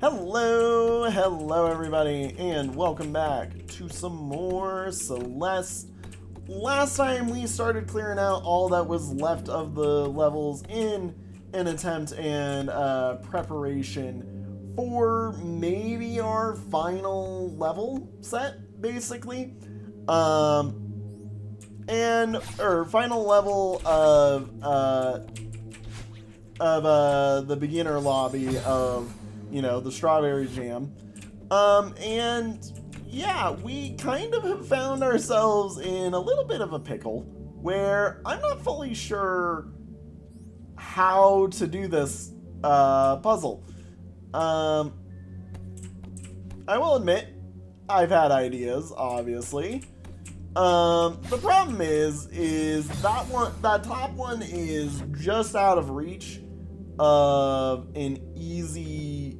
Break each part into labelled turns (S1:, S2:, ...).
S1: Hello everybody, and welcome back to some more Celeste. Last time we started clearing out all that was left of the levels in an attempt and preparation for maybe our final level set, basically. Final level of the beginner lobby of, you know, the Strawberry Jam. And yeah, we kind of have found ourselves in a little bit of a pickle where I'm not fully sure how to do this puzzle. I will admit, I've had ideas, obviously. The problem is that top one is just out of reach of an easy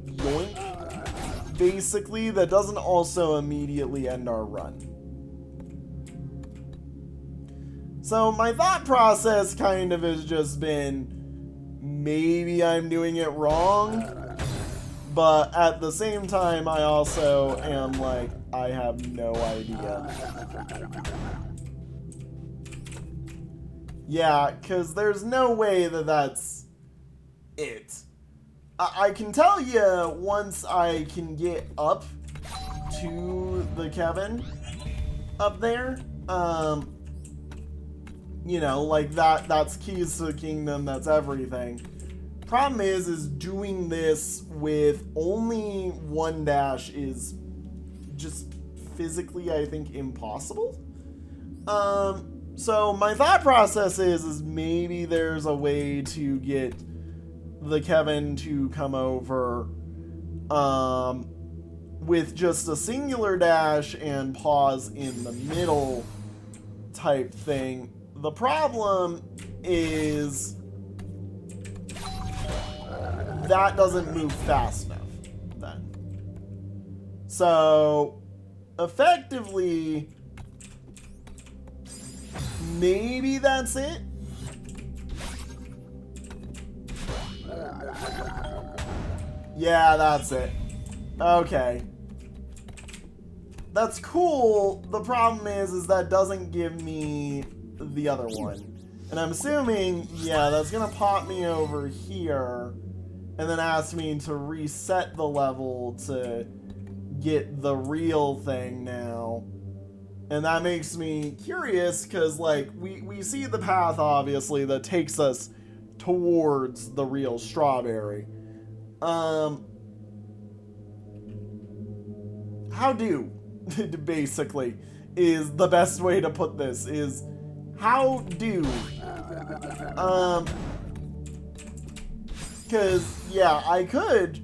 S1: yoink, basically, that doesn't also immediately end our run. So my thought process kind of has just been, maybe I'm doing it wrong, but at the same time I also am like, I have no idea. Yeah, because there's no way that that's it. I can tell you once I can get up to the Kevin up there, you know, like that's keys to the kingdom, that's everything. Problem is doing this with only one dash is just physically, I think, impossible. So my thought process is maybe there's a way to get the Kevin to come over with just a singular dash and pause in the middle type thing. The problem is that doesn't move fast enough then. So effectively, maybe that's it. Yeah, that's it. Okay. That's cool. The problem is that doesn't give me the other one. And I'm assuming, yeah, that's gonna pop me over here and then ask me to reset the level to get the real thing now. And that makes me curious because, like, we see the path, obviously, that takes us towards the real strawberry. How do, basically, is the best way to put this, is how do, because, yeah, I could,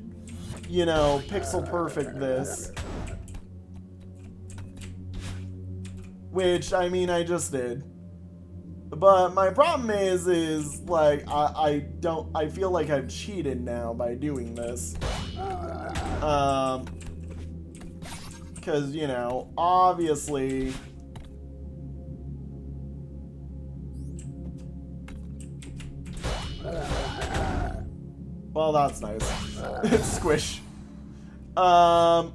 S1: you know, pixel perfect this, which, I mean, I just did. But my problem is like, I feel like I've cheated now by doing this. Because, you know, obviously, well, that's nice. It's squish. So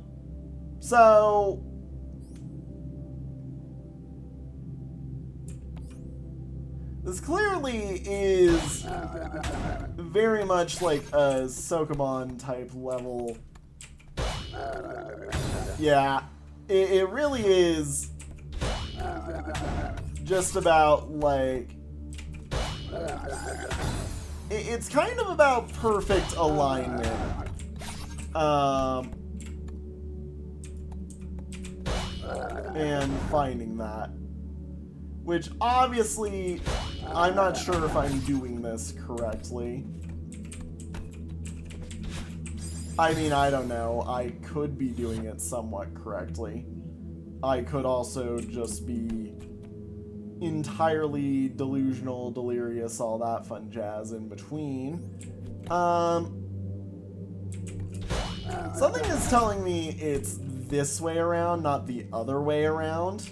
S1: this clearly is very much like a Sokoban type level. Yeah, it really is just about, like, it's kind of about perfect alignment. And finding that. Which, obviously, I'm not sure if I'm doing this correctly. I mean, I don't know. I could be doing it somewhat correctly. I could also just be entirely delusional, delirious, all that fun jazz in between. Something is telling me it's this way around, not the other way around.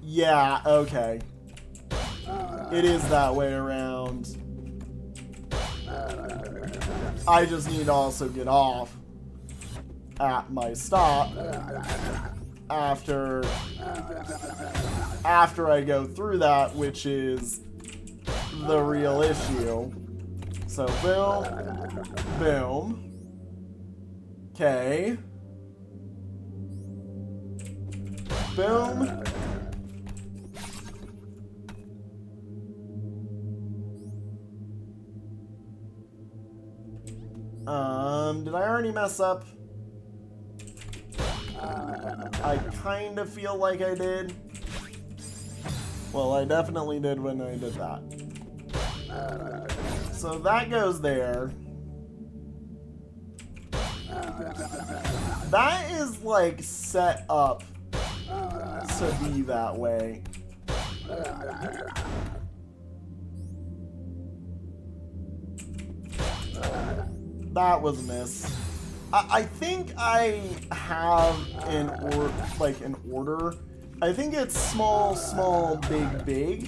S1: Yeah, okay. It is that way around. I just need to also get off at my stop after I go through that, which is the real issue. So boom, boom. Okay. Boom. Did I already mess up? I kind of feel like I did. Well, I definitely did when I did that. So that goes there. That is like set up to be that way. That was a miss. I think I have an order. I think it's small, small, big, big.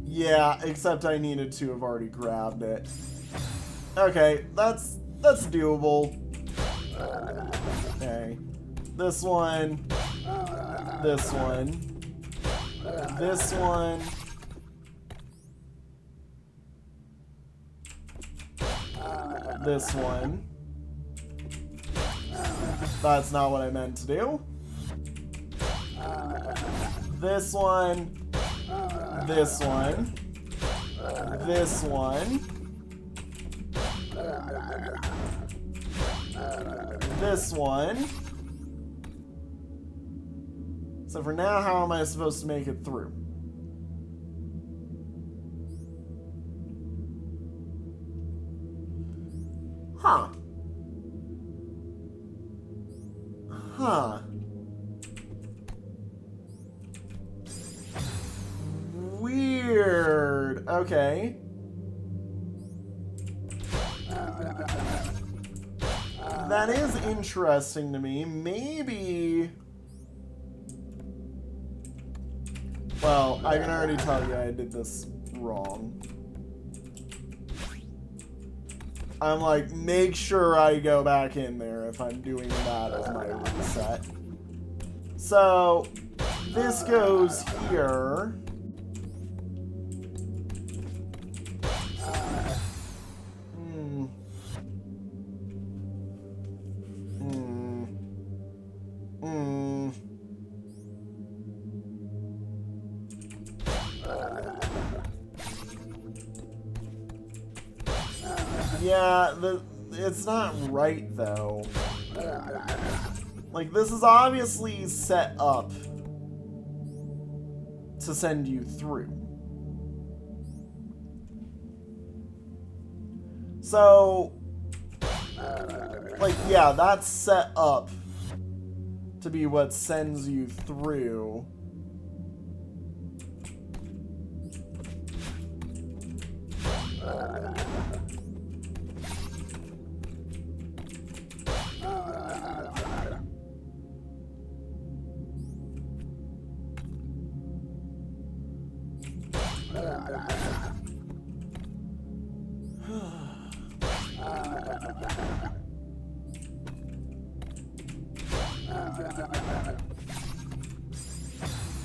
S1: Yeah, except I needed to have already grabbed it. Okay, that's doable. Okay. This one. This one. This one. This one. That's not what I meant to do. This one. This one. This one. This one. So for now, how am I supposed to make it through? Huh. Huh. Weird. Okay. That is interesting to me. Maybe... Well, I can already tell you I did this wrong. I'm like, make sure I go back in there if I'm doing that as my reset. So, this goes here. Yeah, it's not right, though. Like, this is obviously set up to send you through. So, like, yeah, that's set up to be what sends you through.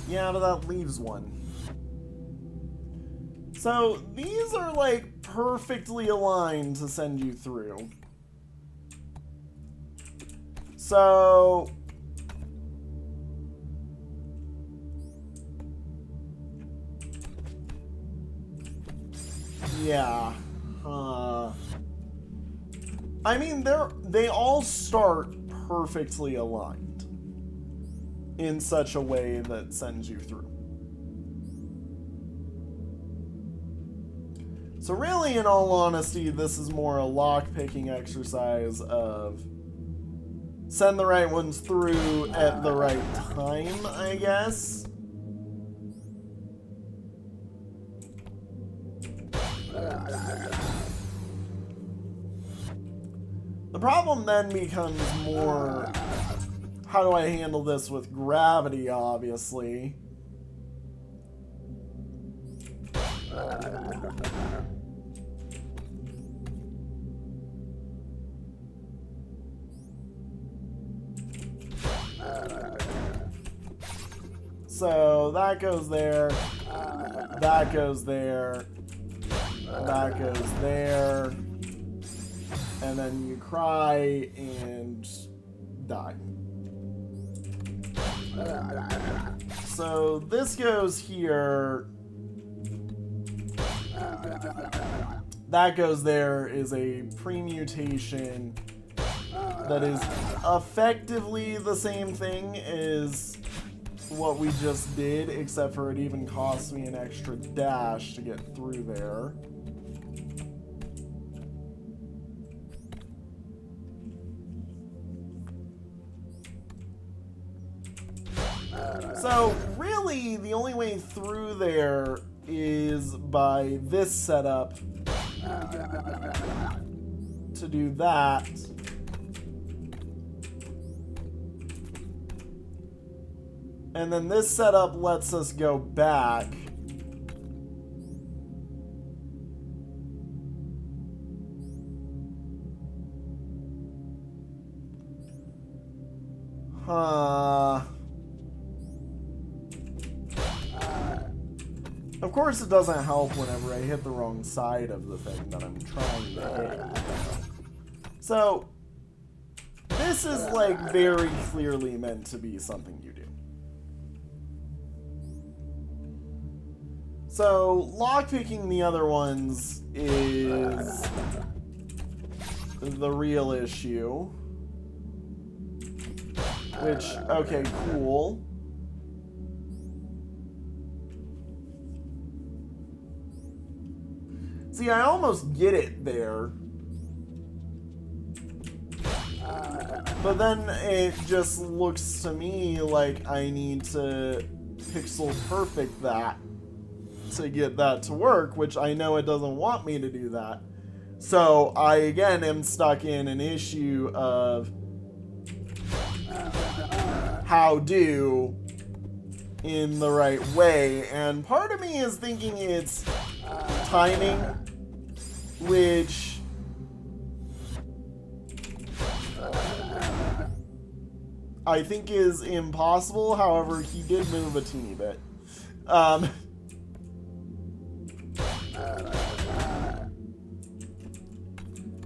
S1: Yeah, but that leaves one. So, these are, like, perfectly aligned to send you through. So... yeah. I mean, they all start perfectly aligned in such a way that sends you through. So really, in all honesty, this is more a lock-picking exercise of send the right ones through at the right time, I guess. The problem then becomes more, how do I handle this with gravity, obviously? So that goes there, that goes there, that goes there, and then you cry and die. So this goes here, that goes there is a premutation that is effectively the same thing as what we just did, except for it even costs me an extra dash to get through there. So really the only way through there is by this setup to do that. And then this setup lets us go back. Huh. Of course it doesn't help whenever I hit the wrong side of the thing that I'm trying to hit. So, this is like very clearly meant to be something you do. So, lockpicking the other ones is the real issue. Which, okay, cool. See, I almost get it there. But then it just looks to me like I need to pixel perfect that to get that to work, which I know it doesn't want me to do that. So I again am stuck in an issue of how do in the right way, and part of me is thinking it's timing, which I think is impossible. However, he did move a teeny bit.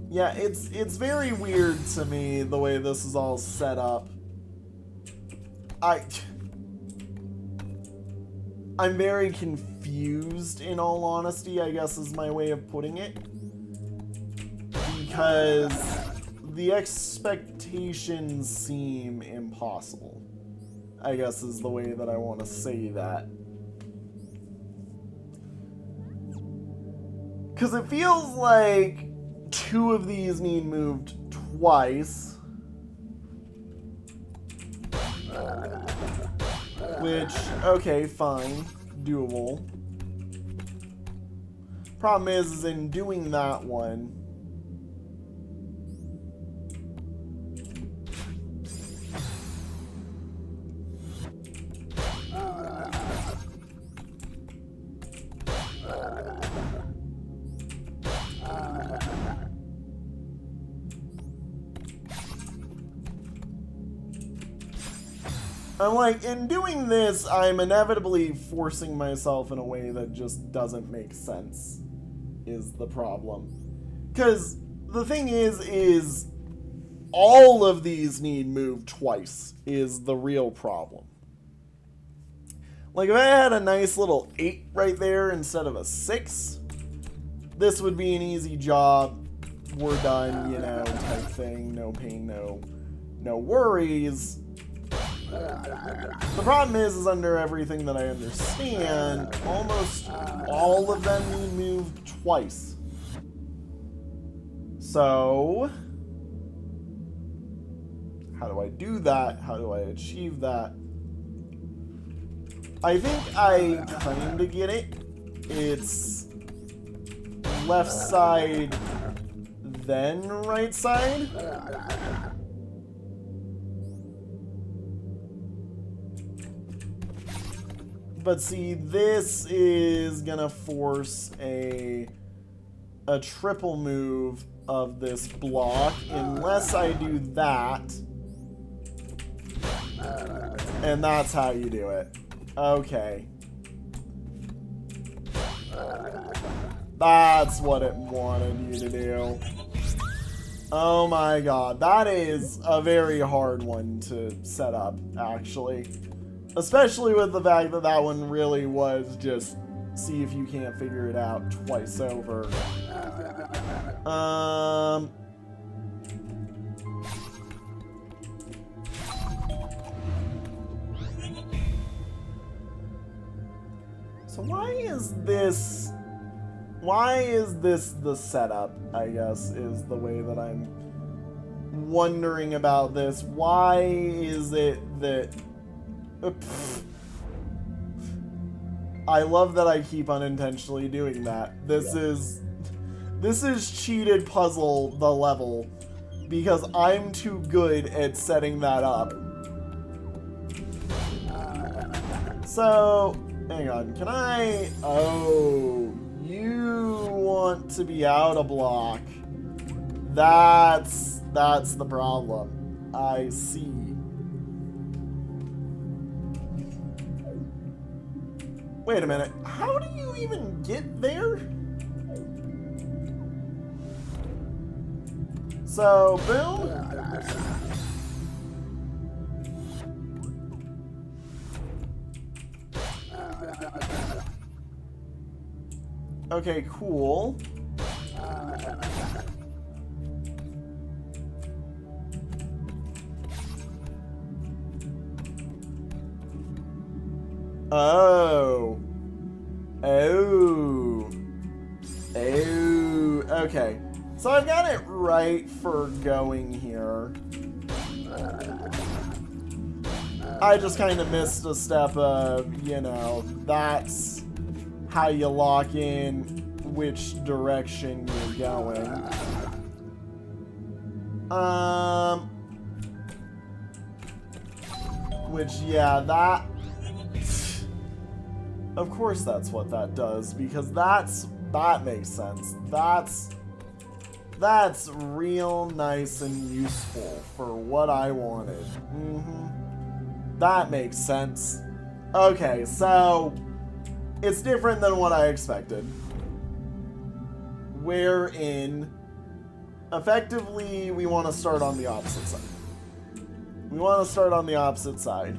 S1: Yeah, it's very weird to me the way this is all set up. I'm very confused, in all honesty, I guess is my way of putting it. Because the expectations seem impossible, I guess is the way that I want to say that. Because it feels like two of these need moved twice. Which, okay, fine. Doable. Problem is in doing that one, I'm like, in doing this, I'm inevitably forcing myself in a way that just doesn't make sense, is the problem. Because the thing is all of these need moved twice, is the real problem. Like, if I had a nice little 8 right there instead of a 6, this would be an easy job. We're done, you know, type thing. No pain, no worries. The problem is under everything that I understand, almost all of them need moved twice. So, how do I do that? How do I achieve that? I think I kind of get it. It's left side, then right side. But see, this is gonna force a triple move of this block unless I do that. And that's how you do it. Okay. That's what it wanted you to do. Oh my god, that is a very hard one to set up, actually. Especially with the fact that that one really was just see if you can't figure it out twice over. So why is this the setup, I guess, is the way that I'm wondering about this. Why is it that... I love that I keep unintentionally doing that. This is cheated puzzle the level because I'm too good at setting that up. So, hang on, can I... Oh, you want to be out of block. That's the problem. I see. Wait a minute, how do you even get there? So, boom. Okay, cool. Oh. Oh. Oh. Okay. So I've got it right for going here. I just kind of missed a step of, you know, that's how you lock in which direction you're going. Which, yeah, that... Of course that's what that does, because that makes sense. That's real nice and useful for what I wanted. That makes sense. Okay, so it's different than what I expected. Wherein, effectively, we want to start on the opposite side. We want to start on the opposite side.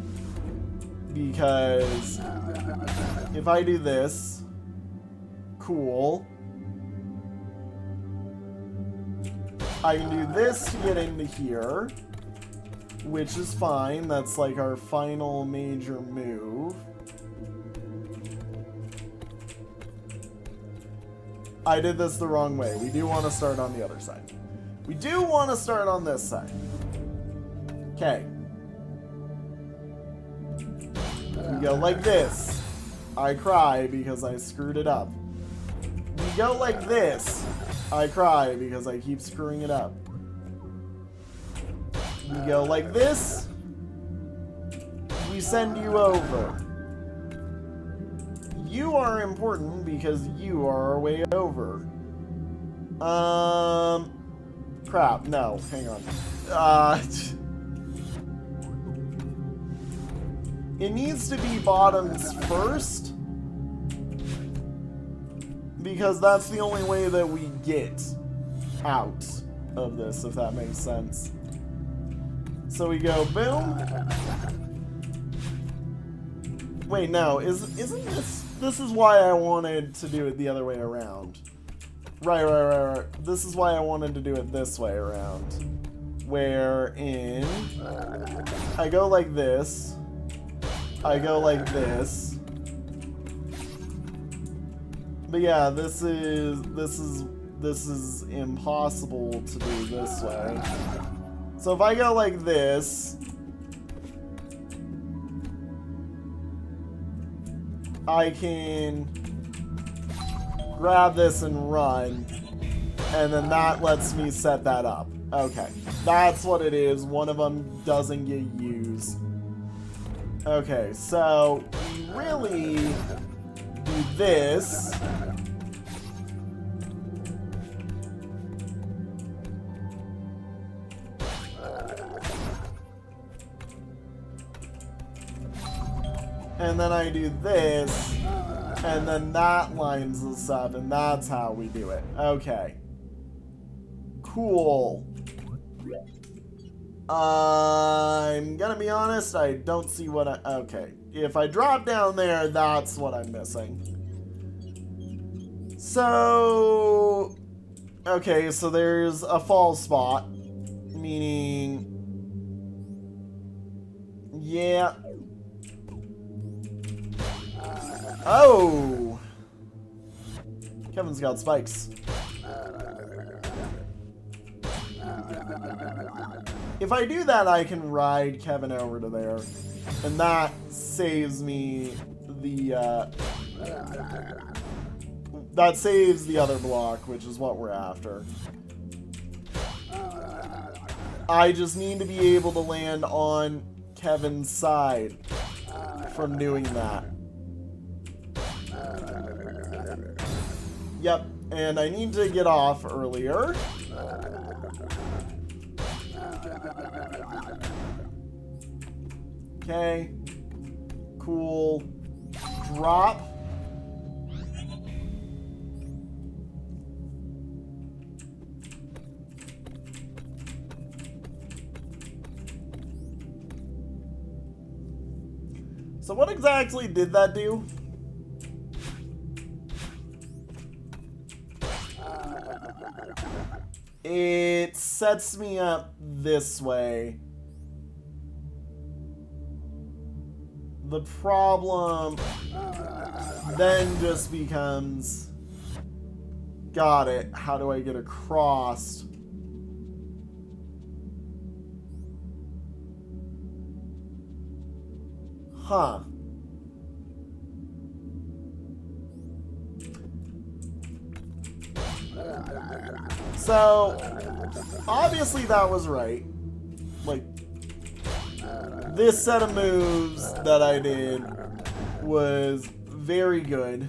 S1: Because if I do this, cool. I can do this to get into here, which is fine. That's like our final major move. I did this the wrong way. We do want to start on the other side. We do want to start on this side. Okay. We go like this. I cry because I screwed it up. We go like this. I cry because I keep screwing it up. We go like this. We send you over. You are important because you are our way over. Crap. No, hang on. It needs to be bottoms first, because that's the only way that we get out of this, if that makes sense. So we go boom. Wait, no, isn't this is why I wanted to do it the other way around. Right. This is why I wanted to do it this way around. Wherein I go like this. I go like this. But yeah, this is impossible to do this way. So if I go like this, I can grab this and run, and then that lets me set that up. Okay, that's what it is. One of them doesn't get used. Okay, so really do this. And then I do this, and then that lines us up, and that's how we do it. Okay. Cool. I'm gonna be honest, I don't see what I... Okay. If I drop down there, that's what I'm missing. So... Okay, so there's a fall spot. Meaning... Yeah... Oh! Kevin's got spikes. If I do that, I can ride Kevin over to there. And that saves me the, that saves the other block, which is what we're after. I just need to be able to land on Kevin's side from doing that. Yep, and I need to get off earlier. Okay. Cool. Drop. So what exactly did that do? It sets me up this way. The problem then just becomes, got it, how do I get across? Huh. So, obviously that was right. Like, this set of moves that I did was very good.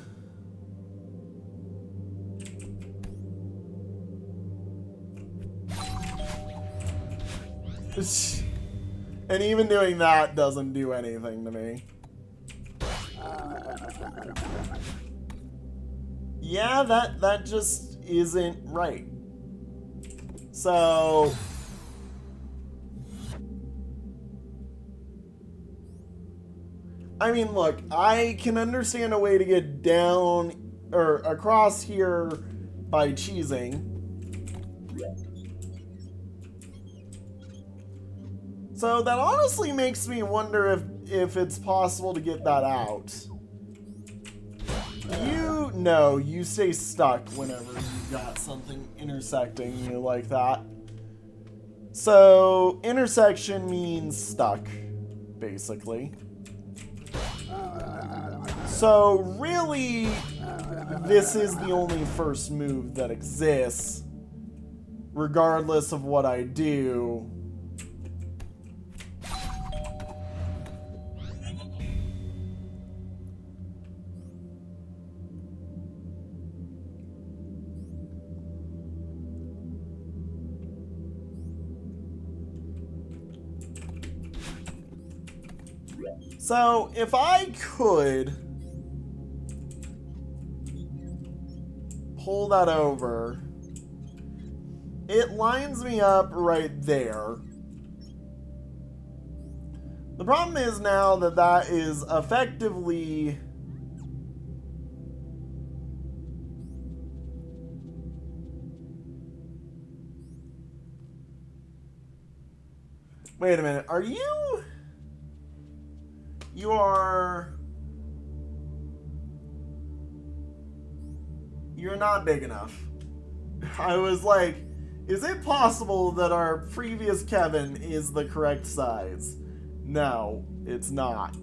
S1: And even doing that doesn't do anything to me. Yeah, that just isn't right. So... I mean, look, I can understand a way to get down, or across here by cheesing. So that honestly makes me wonder if it's possible to get that out. No, you stay stuck whenever you've got something intersecting you like that. So, intersection means stuck, basically. So, really, this is the only first move that exists, regardless of what I do. So, if I could pull that over, it lines me up right there. The problem is now that that is effectively... Wait a minute, are you... You are... You're not big enough. I was like, is it possible that our previous Kevin is the correct size? No, it's not.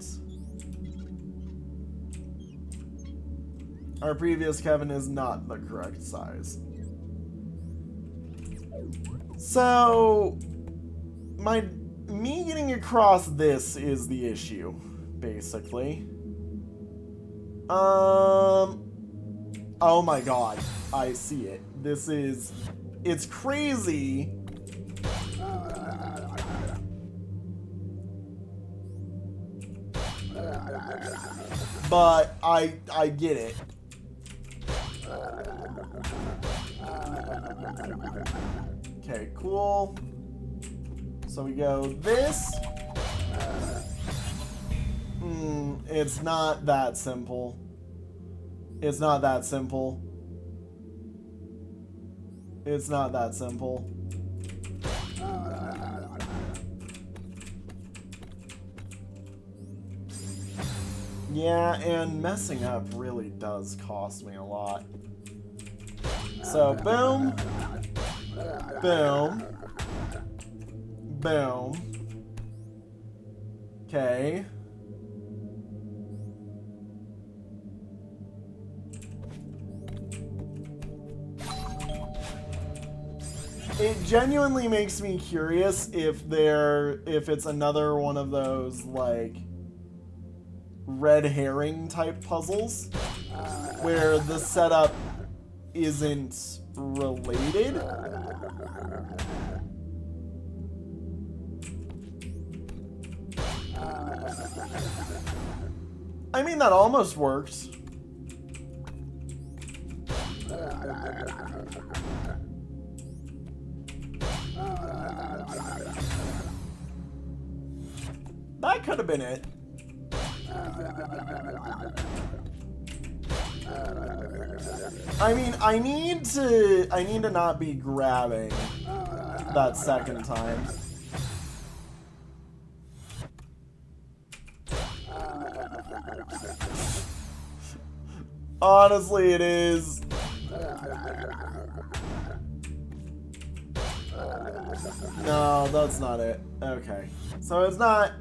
S1: Our previous Kevin is not the correct size. So, me getting across this is the issue, basically. Oh my god. I see it. It's crazy. But I get it. Okay, cool. So we go this. It's not that simple. It's not that simple. It's not that simple. Yeah, and messing up really does cost me a lot. So, boom. Boom. Boom. Okay. It genuinely makes me curious if it's another one of those, like, red herring type puzzles where the setup isn't related. I mean, that almost worked. That could have been it. I mean, I need to not be grabbing that second time. Honestly, it is. No, that's not it. Okay. So it's not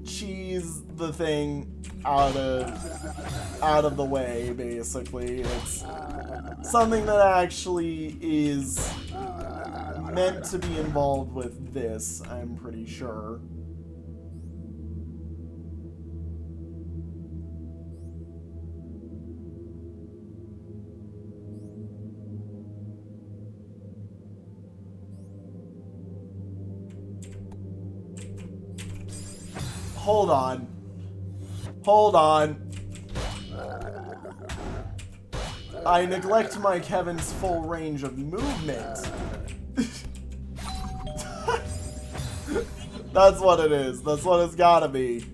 S1: cheese the thing out of the way, basically. It's something that actually is meant to be involved with this, I'm pretty sure. Hold on. Hold on. I neglect my Kevin's full range of movement. That's what it is. That's what it's gotta be.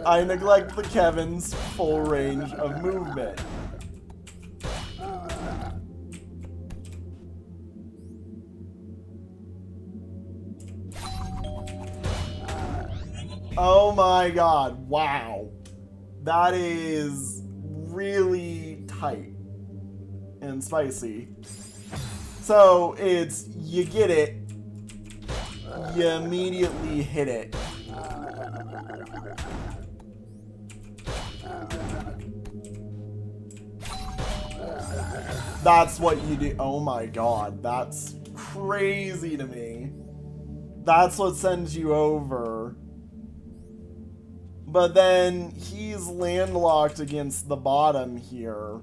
S1: I neglect the Kevin's full range of movement. Oh my god, wow. That is really tight and spicy. So it's, you get it, you immediately hit it. That's what you do. Oh my god, that's crazy to me. That's what sends you over. But then he's landlocked against the bottom here.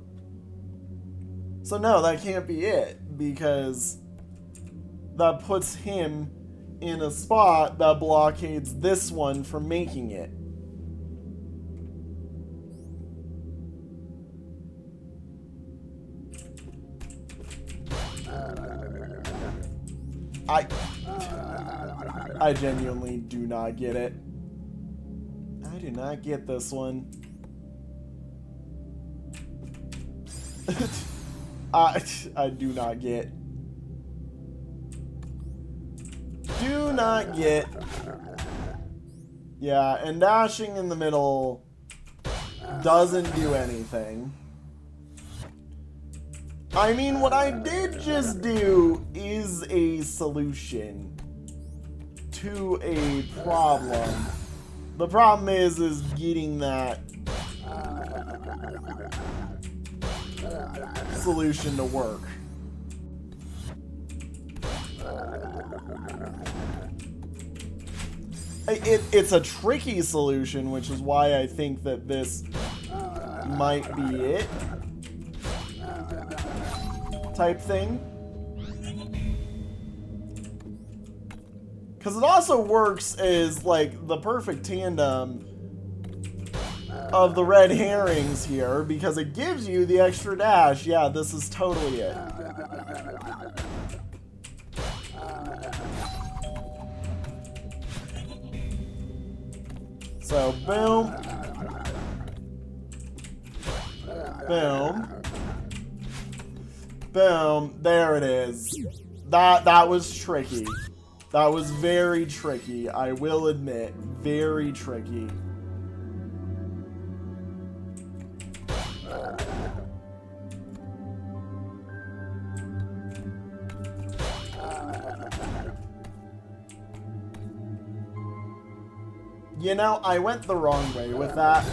S1: So no, that can't be it, because that puts him in a spot that blockades this one from making it. I genuinely do not get it. I do not get this one. I do not get. Do not get. Yeah, and dashing in the middle doesn't do anything. I mean, what I did just do is a solution to a problem. The problem is getting that solution to work. It's a tricky solution, which is why I think that this might be it. Type thing. Because it also works as, like, the perfect tandem of the red herrings here, because it gives you the extra dash. Yeah, this is totally it. So, boom. Boom. Boom. There it is. That was tricky. That was very tricky, I will admit. Very tricky. You know, I went the wrong way with that.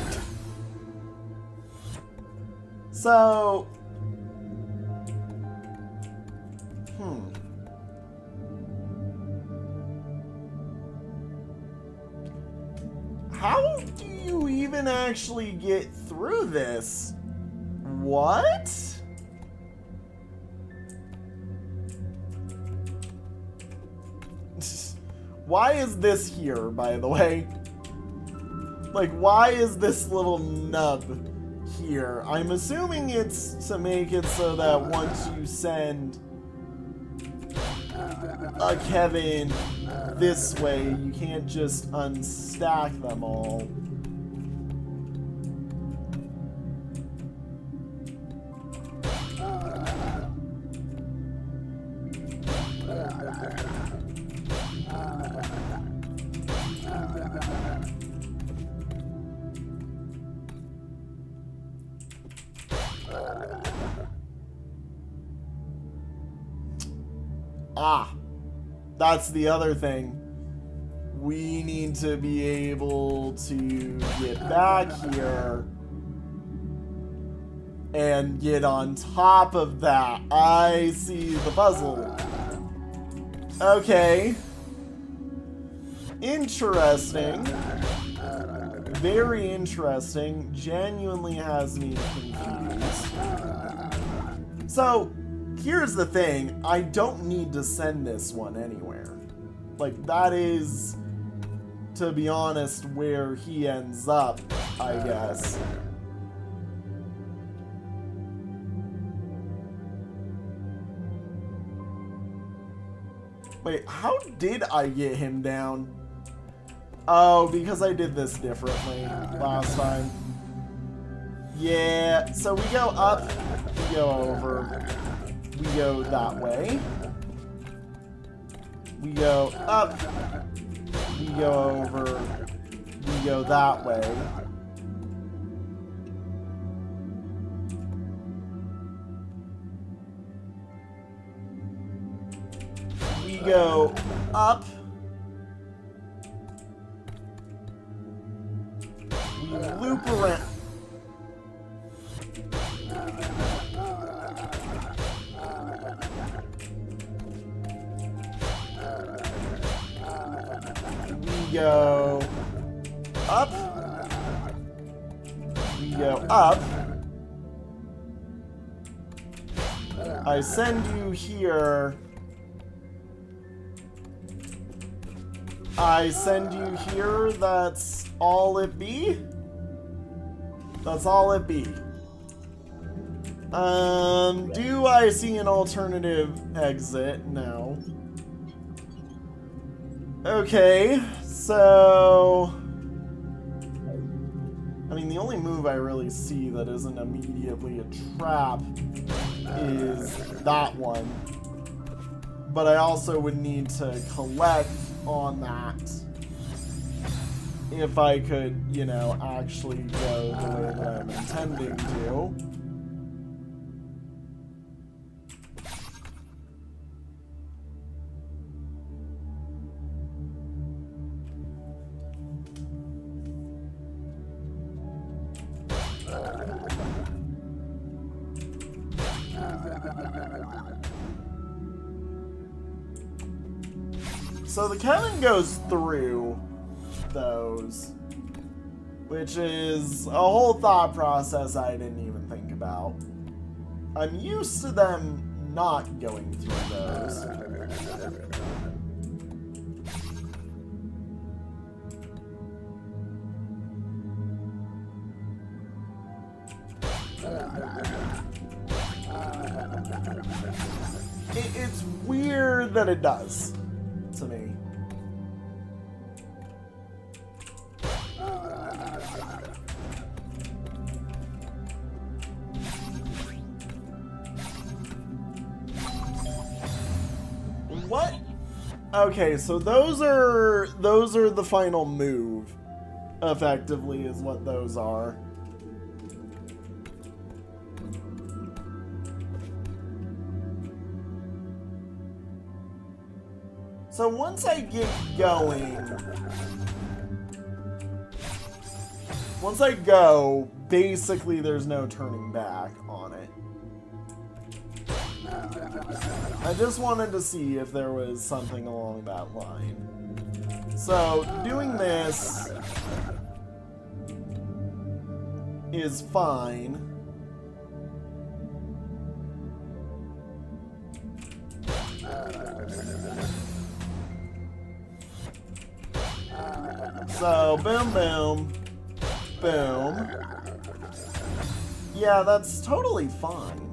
S1: So... How do you even actually get through this? What? Why is this here, by the way? Like, why is this little nub here? I'm assuming it's to make it so that once you send a Kevin this way, you can't just unstack them all. Ah, that's the other thing. We need to be able to get back here and get on top of that. I see the puzzle. Okay. Interesting. Very interesting. Genuinely has me confused. So, here's the thing, I don't need to send this one anywhere. Like, that is, to be honest, where he ends up, I guess. Wait, how did I get him down? Oh, because I did this differently last time. Yeah, so we go up, we go over. We go that way. We go up. We go over. We go that way. We go up. We loop around. We go up. We go up. I send you here. I send you here. That's all it be? That's all it be. Do I see an alternative exit? No. Okay, so... I mean, the only move I really see that isn't immediately a trap is that one. But I also would need to collect on that if I could, you know, actually go the way that I'm intending to. So the Kevin goes through those. Which is a whole thought process I didn't even think about. I'm used to them not going through those. It's weird that it does, to me. What? Okay, so those are the final move. Effectively, is what those are. So once I get going, once I go, basically there's no turning back on it. I just wanted to see if there was something along that line. So doing this is fine. So, boom, boom, boom. Yeah, that's totally fine.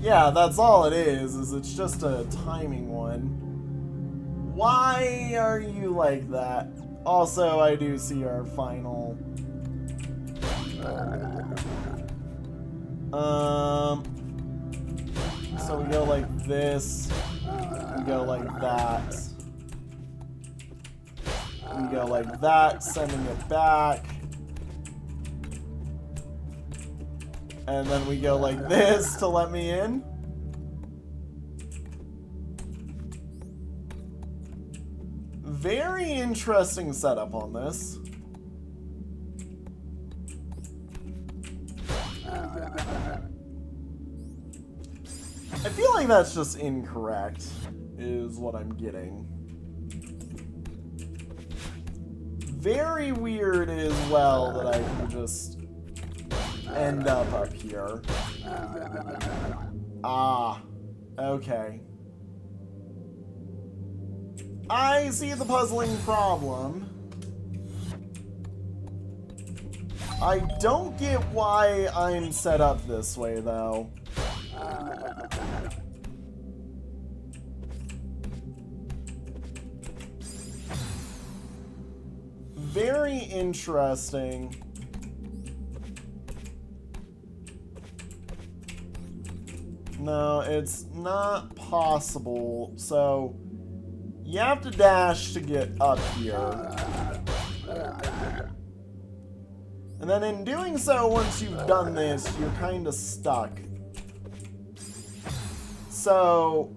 S1: Yeah, that's all it is it's just a timing one. Why are you like that? Also, I do see our final... So we go like this, we go like that, we go like that, sending it back, and then we go like this to let me in. Very interesting setup on this. I feel like that's just incorrect, is what I'm getting. Very weird as well that I can just end up here. Ah, okay. I see the puzzling problem. I don't get why I'm set up this way, though. Very interesting. No, it's not possible. So, you have to dash to get up here. And then in doing so, once you've done this, you're kind of stuck. So...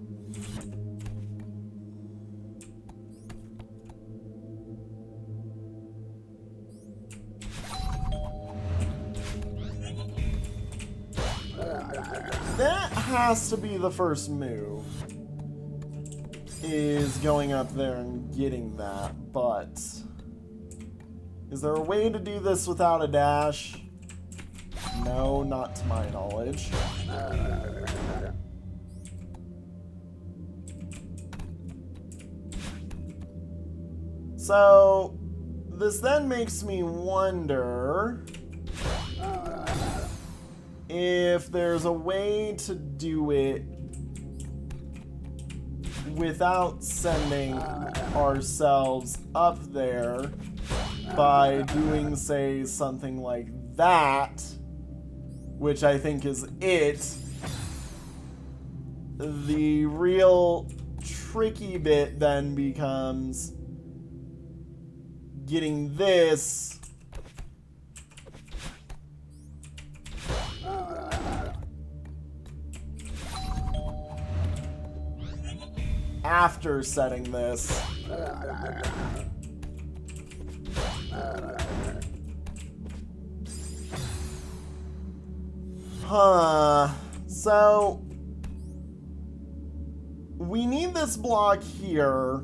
S1: that has to be the first move. Is going up there and getting that, but... is there a way to do this without a dash? No, not to my knowledge. So, this then makes me wonder if there's a way to do it without sending ourselves up there by doing, say, something like that, which I think is it. The real tricky bit then becomes getting this after setting this. Huh. So we need this block here.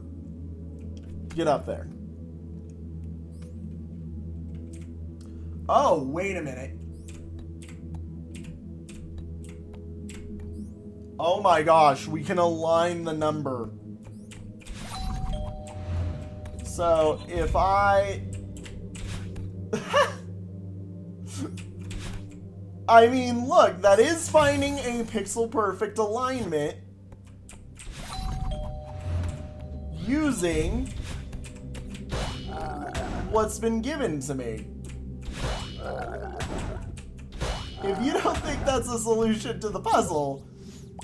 S1: Get up there. Oh, wait a minute. Oh my gosh, we can align the number. So if I... I mean, look, that is finding a pixel perfect alignment using what's been given to me. If you don't think that's a solution to the puzzle,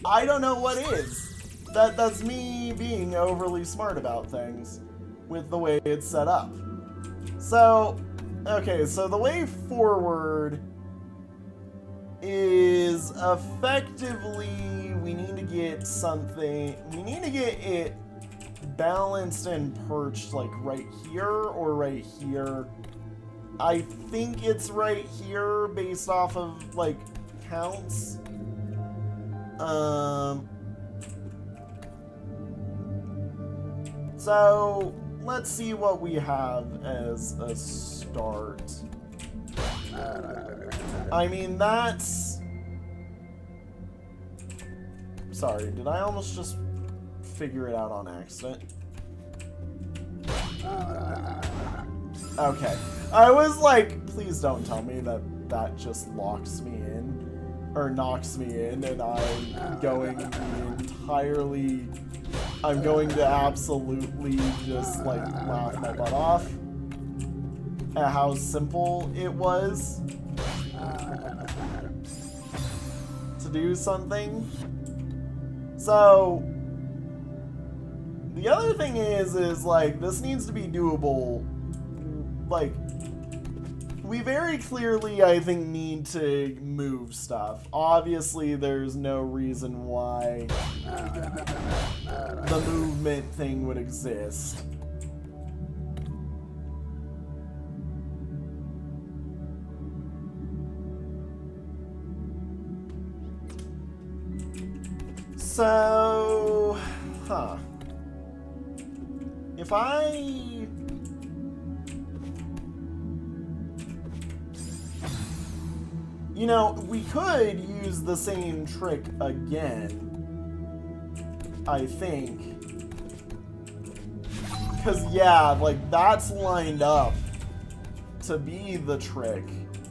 S1: I don't know what is. That's me being overly smart about things with the way it's set up. So, okay, so the way forward is effectively we need to get something, we need to get it balanced and perched like right here or right here. I think it's right here based off of like counts. So let's see what we have as a start. I mean, that's... Sorry, did I almost just figure it out on accident? Okay. I was like, please don't tell me that that just locks me in. Or knocks me in, and I'm going to be entirely... I'm going to absolutely just, like, laugh my butt off at how simple it was to do something. So, the other thing is like, this needs to be doable. Like, we very clearly, I think, need to move stuff. Obviously, there's no reason why the movement thing would exist. So, if I... You know, we could use the same trick again, I think. Because, yeah, like, that's lined up to be the trick,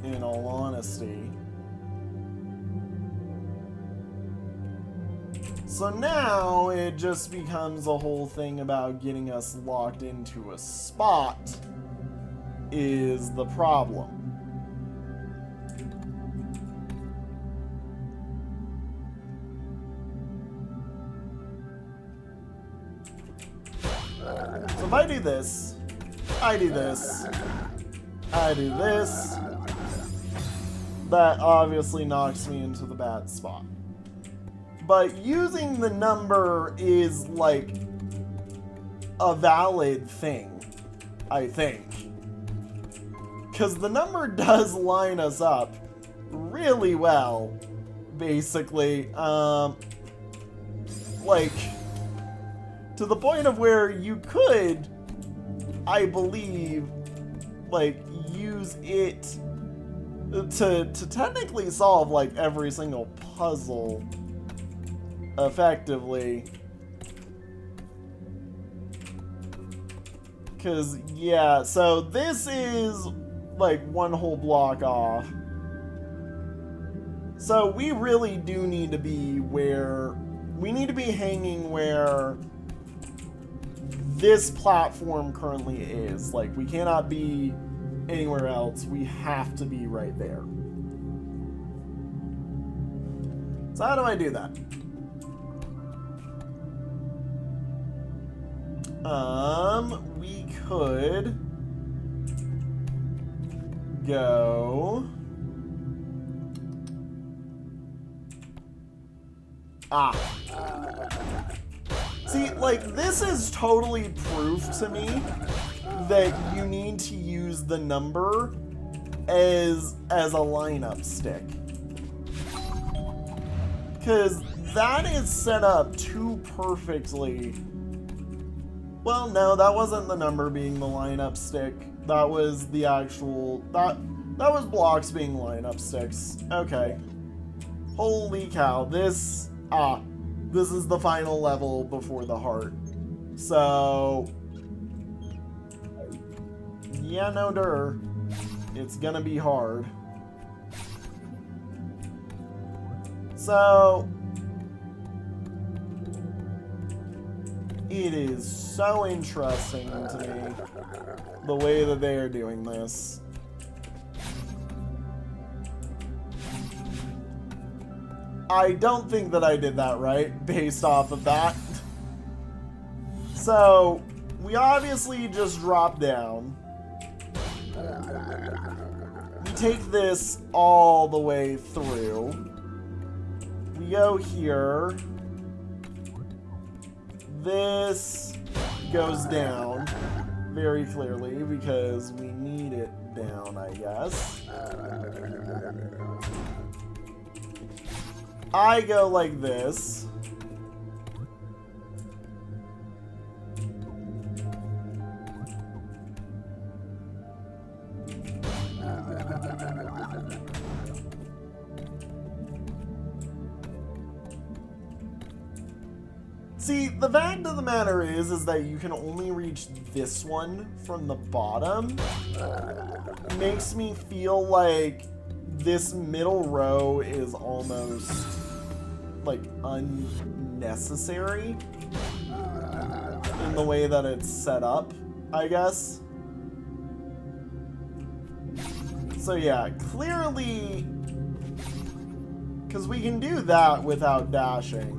S1: in all honesty. So now it just becomes a whole thing about getting us locked into a spot is the problem. So if I do this, I do this, I do this, that obviously knocks me into the bad spot. But using the number is like a valid thing, I think. Because the number does line us up really well, basically. Like, to the point of where you could, I believe, like, use it to technically solve, like, every single puzzle effectively. Because, yeah, so this is, like, one whole block off. So we really do need to be where... We need to be hanging where this platform currently is. Like, we cannot be anywhere else. We have to be right there. So how do I do that? We could go... See, like, this is totally proof to me that you need to use the number as a lineup stick. Because that is set up too perfectly. Well, no, that wasn't the number being the lineup stick. That was the actual... That was blocks being lineup sticks. Okay. Holy cow. This is the final level before the heart. So... yeah, no dur. It's gonna be hard. So... it is so interesting to me, the way that they are doing this. I don't think that I did that right, based off of that. So, we obviously just drop down. We take this all the way through. We go here. This goes down very clearly because we need it down, I guess. I go like this. See, the fact of the matter is that you can only reach this one from the bottom. Makes me feel like this middle row is almost, like, unnecessary in the way that it's set up, I guess. So yeah, clearly, because we can do that without dashing.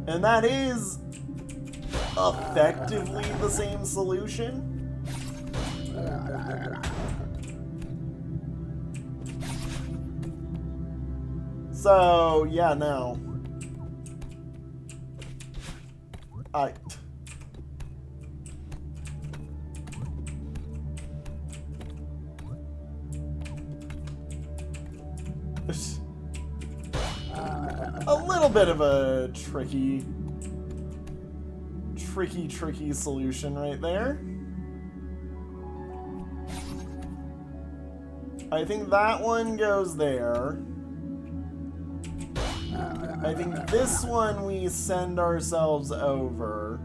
S1: And that is effectively the same solution. So, yeah, no. A little bit of a tricky solution right there. I think that one goes there. I think this one we send ourselves over.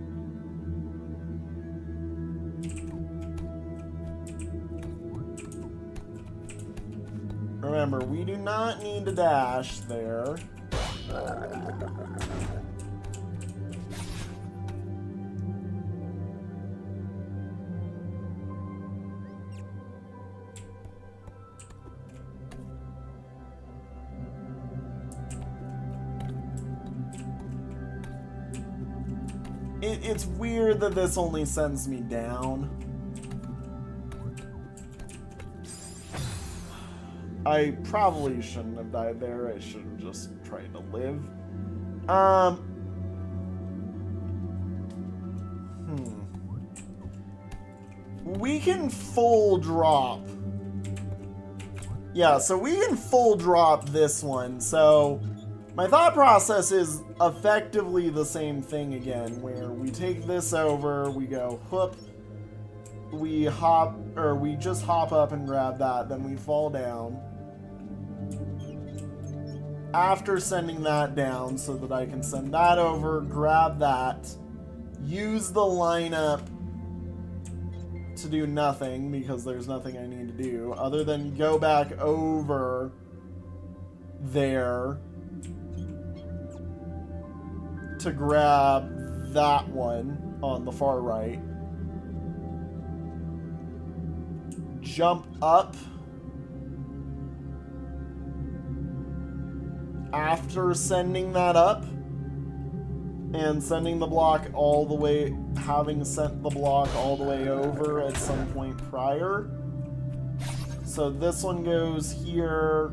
S1: Remember, we do not need to dash there. It's weird that this only sends me down. I probably shouldn't have died there. I should have just tried to live. We can full drop. Yeah, so we can full drop this one. So my thought process is effectively the same thing again, where we take this over, we go whoop, we hop, or we just hop up and grab that, then we fall down. After sending that down so that I can send that over, grab that, use the lineup to do nothing because there's nothing I need to do other than go back over there to grab that one on the far right. Jump up after sending that up and sending the block all the way, having sent the block all the way over at some point prior. So this one goes here.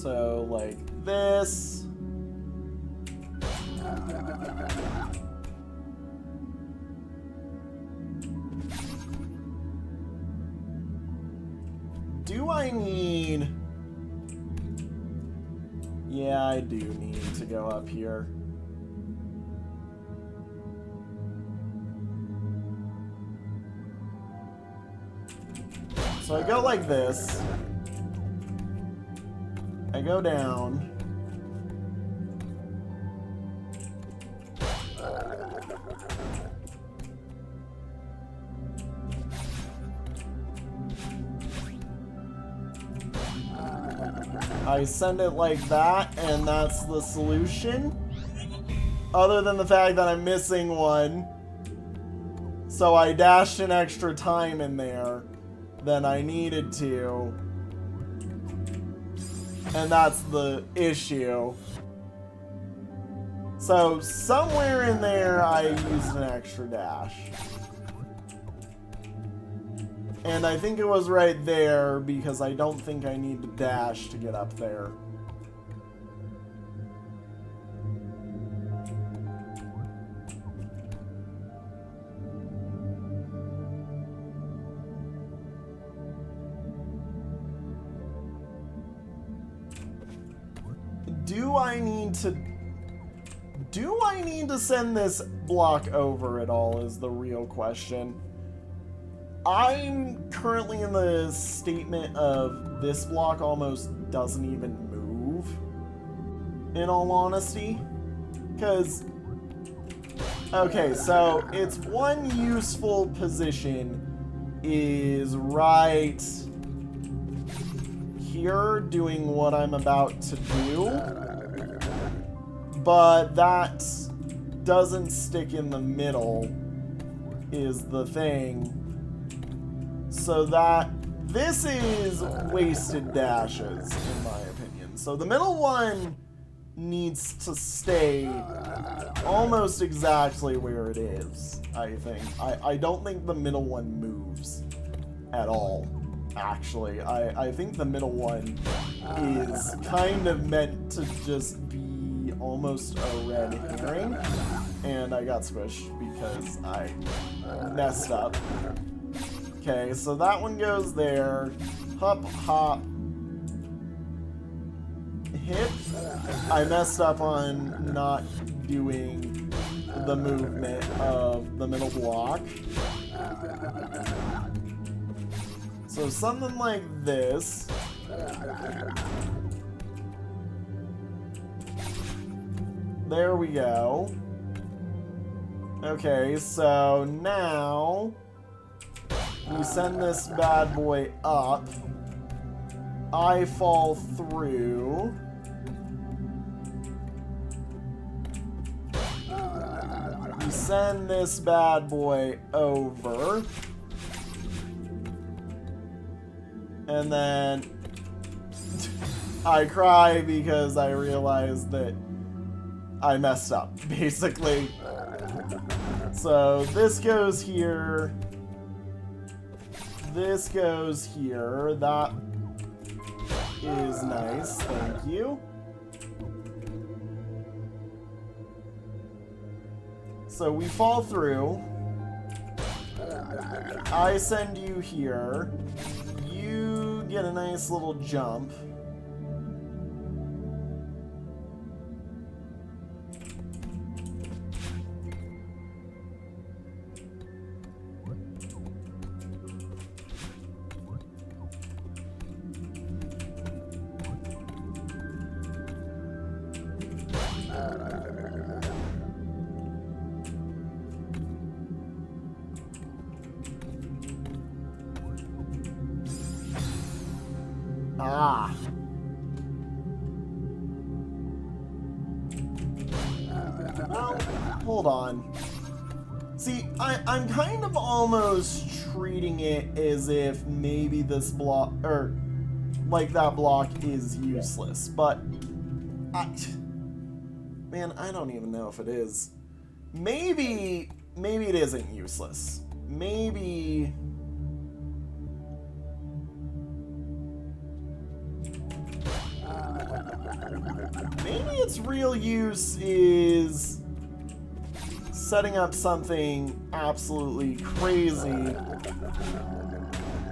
S1: So, like this. Do I need... Yeah, I do need to go up here. So I go like this. I go down. I send it like that, and that's the solution. Other than the fact that I'm missing one. So I dashed an extra time in there than I needed to. And that's the issue. So somewhere in there I used an extra dash. And I think it was right there because I don't think I need to dash to get up there. Do I need to send this block over at all is the real question. I'm currently in the statement of this block almost doesn't even move, in all honesty. Because, okay, so its one useful position is right here doing what I'm about to do. But that doesn't stick in the middle is the thing. So that this is wasted dashes in my opinion. So the middle one needs to stay almost exactly where it is, I think. I don't think the middle one moves at all, actually. I think the middle one is kind of meant to just be almost a red herring, and I got squished because I messed up. Okay, so that one goes there. Hop, hop, hit. I messed up on not doing the movement of the middle block. So something like this. There we go. Okay, so now we send this bad boy up. I fall through. We send this bad boy over. And then I cry because I realized that I messed up, basically. So this goes here. This goes here. That is nice. Thank you. So we fall through. I send you here. You get a nice little jump. Ah. Well, hold on. See, I'm kind of almost treating it as if maybe this block, or like that block is useless, but man, I don't even know if it is. Maybe it isn't useless. Maybe... maybe its real use is setting up something absolutely crazy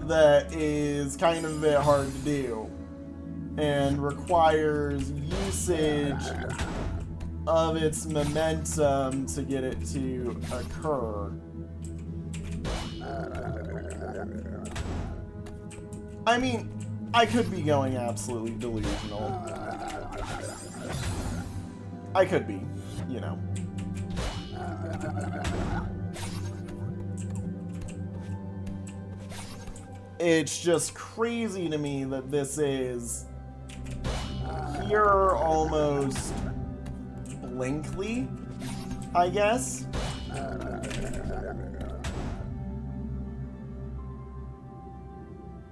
S1: that is kind of a bit hard to do and requires usage of its momentum to get it to occur. I mean, I could be going absolutely delusional. I could be, you know. It's just crazy to me that this is here almost blankly, I guess.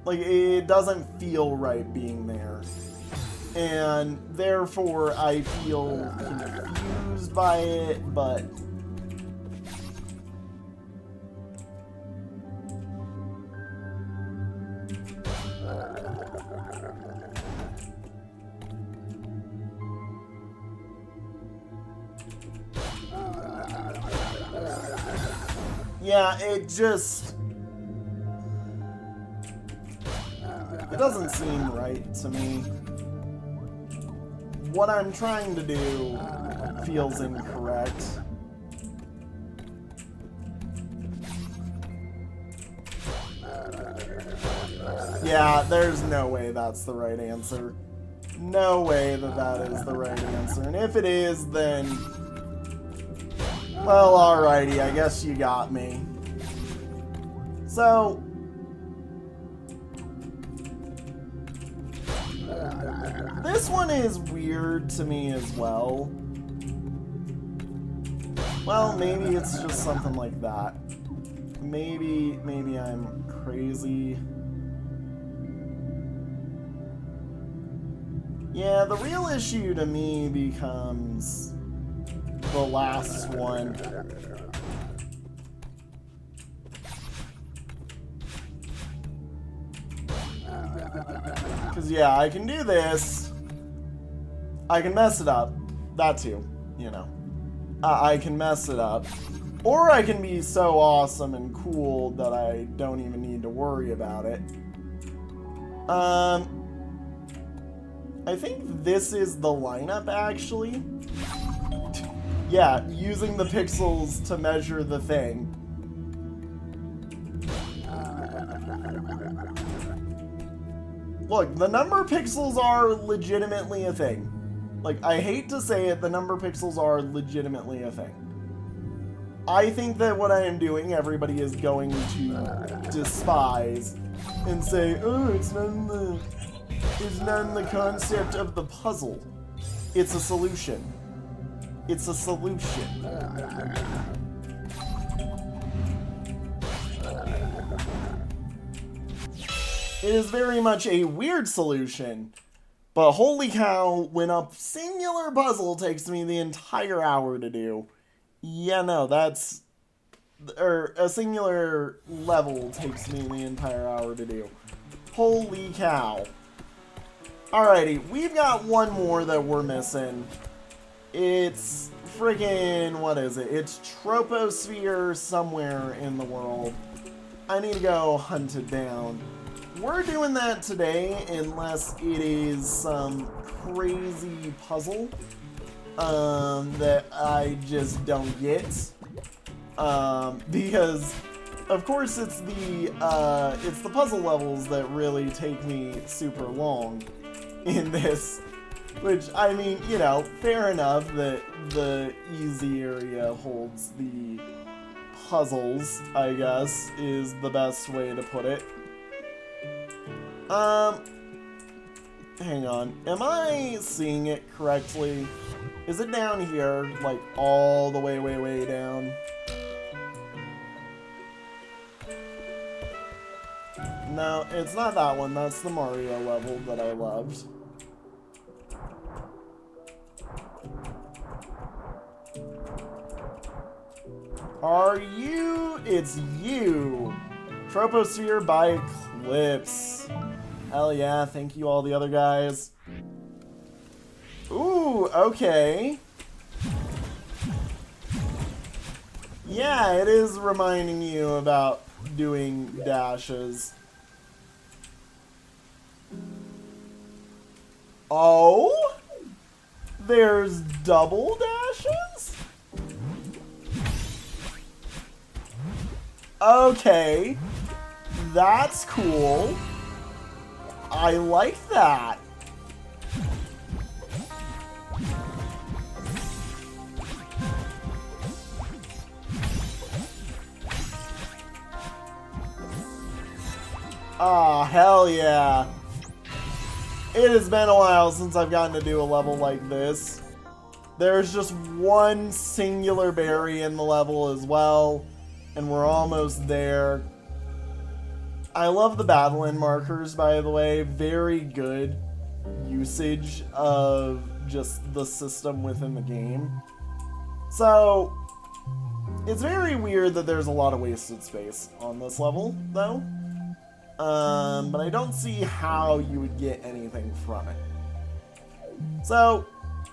S1: Like, it doesn't feel right being there. And therefore, I feel confused by it, but... yeah, it just... it doesn't seem right to me. What I'm trying to do feels incorrect. Yeah, there's no way that's the right answer. No way that that is the right answer. And if it is, then... well, alrighty, I guess you got me. So... this one is weird to me as well. Well, maybe it's just something like that. Maybe I'm crazy. Yeah, the real issue to me becomes the last one. Because, yeah, I can do this. I can mess it up. That too, you know. I can mess it up. Or I can be so awesome and cool that I don't even need to worry about it. I think this is the lineup, actually. Yeah, using the pixels to measure the thing. Look, the number pixels are legitimately a thing. Like, I hate to say it, the number pixels are legitimately a thing. I think that what I am doing, everybody is going to despise and say, oh, it's not in the concept of the puzzle. It's a solution. It's a solution. It is very much a weird solution, but holy cow, when a singular puzzle takes me the entire hour to do, yeah, no, that's... or a singular level takes me the entire hour to do. Holy cow. Alrighty, we've got one more that we're missing. It's friggin', what is it? It's Troposphere somewhere in the world. I need to go hunt it down. We're doing that today unless it is some crazy puzzle that I just don't get. Because of course it's the puzzle levels that really take me super long in this. Which, I mean, you know, fair enough that the easy area holds the puzzles, I guess, is the best way to put it. Hang on. Am I seeing it correctly? Is it down here, like, all the way, way down? No, it's not that one. That's the Mario level that I loved. Are you? It's you! Troposphere by Eclipse. Hell yeah, thank you all the other guys. Ooh, okay. Yeah, it is reminding you about doing dashes. Oh? There's double dashes? Okay. That's cool. I like that. Ah, hell yeah. It has been a while since I've gotten to do a level like this. There's just one singular berry in the level as well, and we're almost there. I love the battle end markers, by the way. Very good usage of just the system within the game. So, it's very weird that there's a lot of wasted space on this level, though. But I don't see how you would get anything from it. So,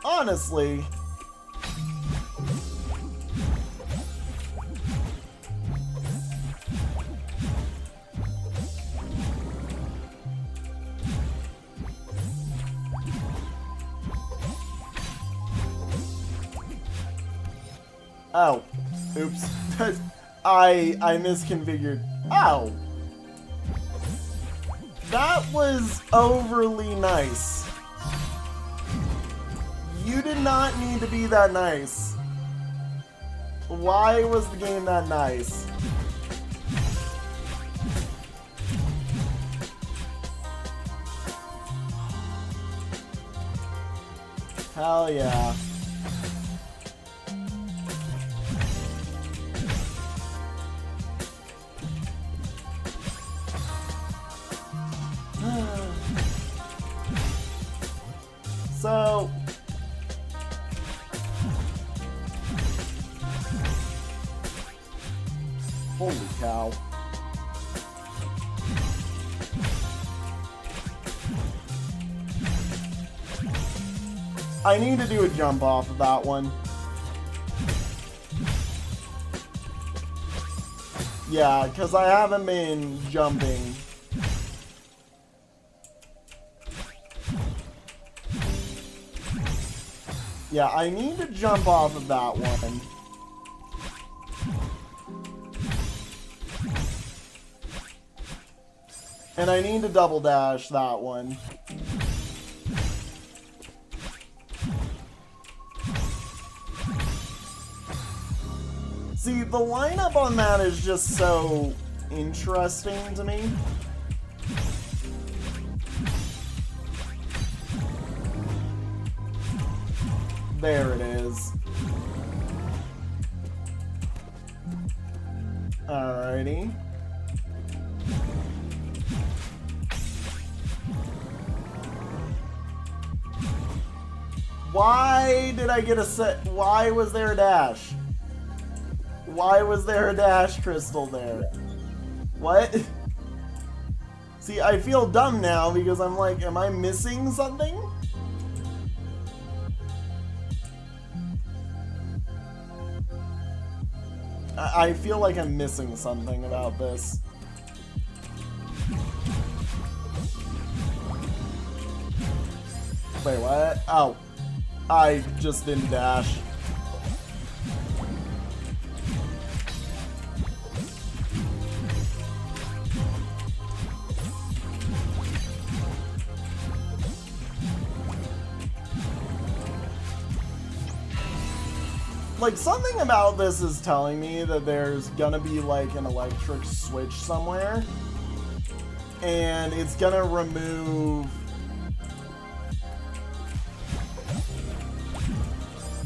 S1: honestly... Oh. Oops. I misconfigured. Ow! That was overly nice. You did not need to be that nice. Why was the game that nice? Hell yeah. So, holy cow. I need to do a jump off of that one. Yeah, because I haven't been jumping. Yeah, I need to jump off of that one. And I need to double dash that one. See, the lineup on that is just so interesting to me. There it is. Alrighty. Why did I get a set? Why was there a dash? Why was there a dash crystal there? What? See, I feel dumb now because I'm like, am I missing something? I feel like I'm missing something about this. Wait, what? Oh. I just didn't dash. Like, something about this is telling me that there's gonna be, like, an electric switch somewhere. And it's gonna remove...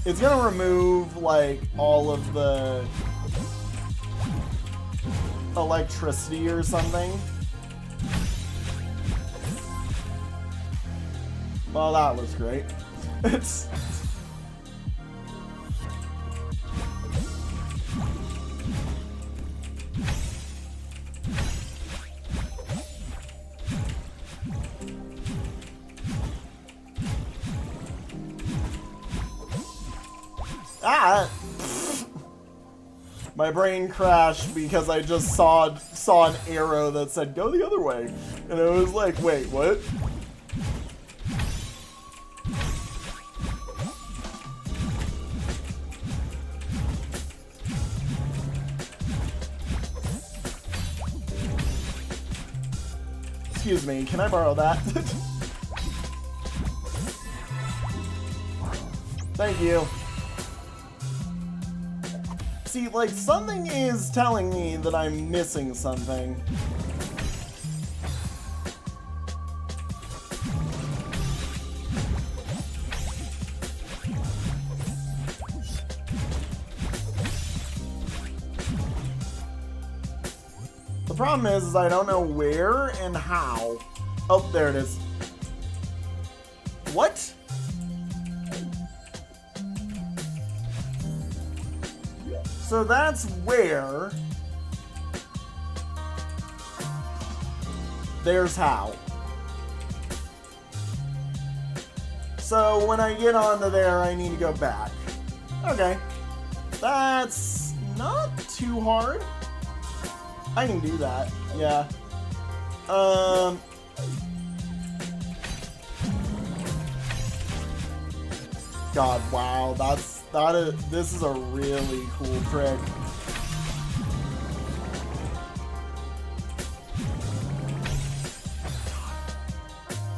S1: It's gonna remove, like, all of the electricity or something. Well, that was great. It's... Ah! My brain crashed because I just saw an arrow that said, go the other way. And I was like, wait, what? Excuse me, can I borrow that? Thank you. See, like, something is telling me that I'm missing something. The problem is I don't know where and how. Oh, there it is. What? So that's where. There's how. So when I get onto there, I need to go back. Okay. That's not too hard. I can do that. Yeah. God, wow. This is a really cool trick.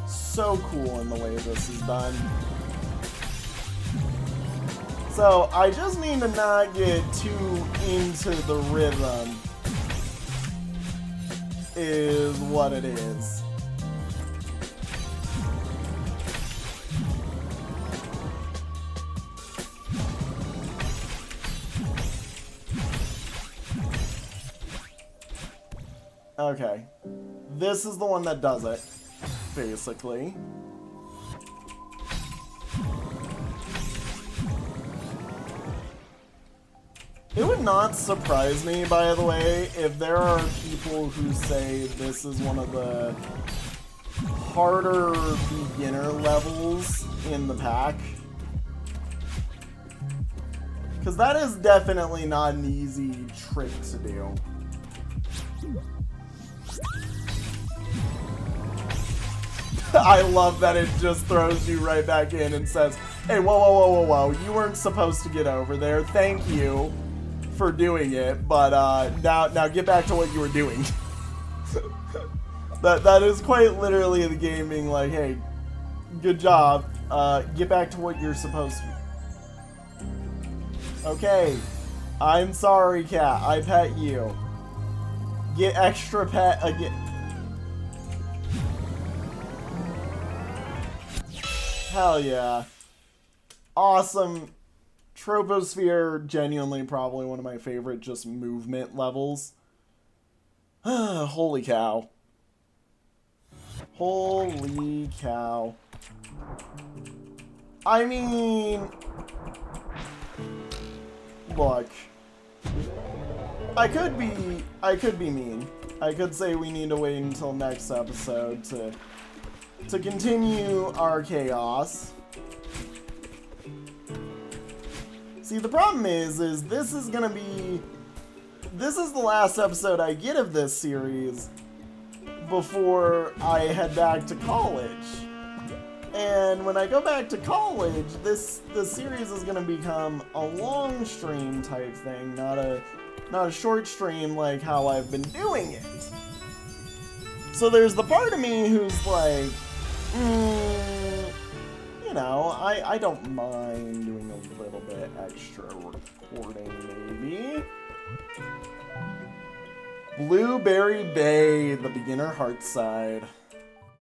S1: So cool in the way this is done. So, I just need to not get too into the rhythm, is what it is. Okay. This is the one that does it, basically. It would not surprise me, by the way, if there are people who say this is one of the harder beginner levels in the pack. Because that is definitely not an easy trick to do. I love that it just throws you right back in and says, hey, whoa, whoa, whoa, whoa, whoa, you weren't supposed to get over there. Thank you for doing it, but now get back to what you were doing. that is quite literally the game being like, hey, good job. Get back to what you're supposed to. Okay, I'm sorry, cat. I pet you. Get extra pet again. Hell yeah. Awesome. Troposphere, genuinely probably one of my favorite just movement levels. Holy cow. Holy cow. I mean, look. I could be mean. I could say we need to wait until next episode to continue our chaos. See, the problem is this is the last episode I get of this series before I head back to college. And when I go back to college, this series is gonna become a long stream type thing, not a short stream like how I've been doing it. So there's the part of me who's like, you know, I don't mind doing a little bit extra recording, maybe. Blueberry Bay, the beginner heart side.